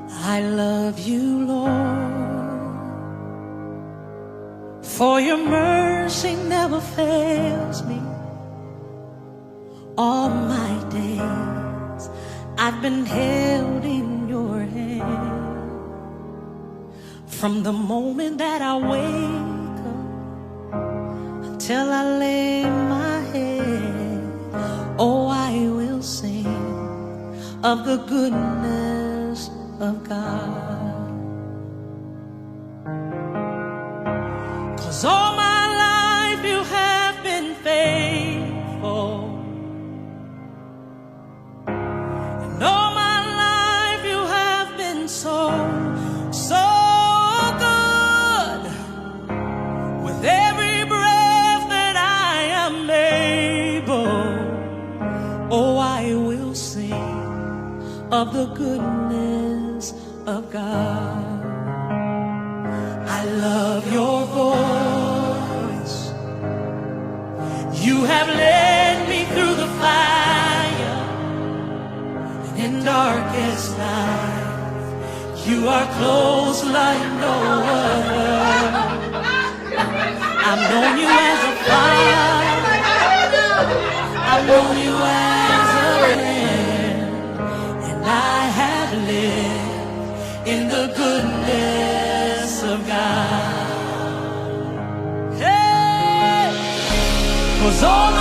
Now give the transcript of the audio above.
I love you, Lord, for your mercy never fails me. All my days I've been held in your hand. From the moment that I wake up till I lay my head, oh, I will sing of the goodness of God. 'Cause all my life you have been faithful, and all my life you have been so, so good. With every breath that I am able, oh, I will sing of the goodness of God. I love your voice. You have led me through the fire in darkest night. You are close like no other. I've known you as a father. I've known you as a friend. I have lived in the goodness of God. Hey, 'cause all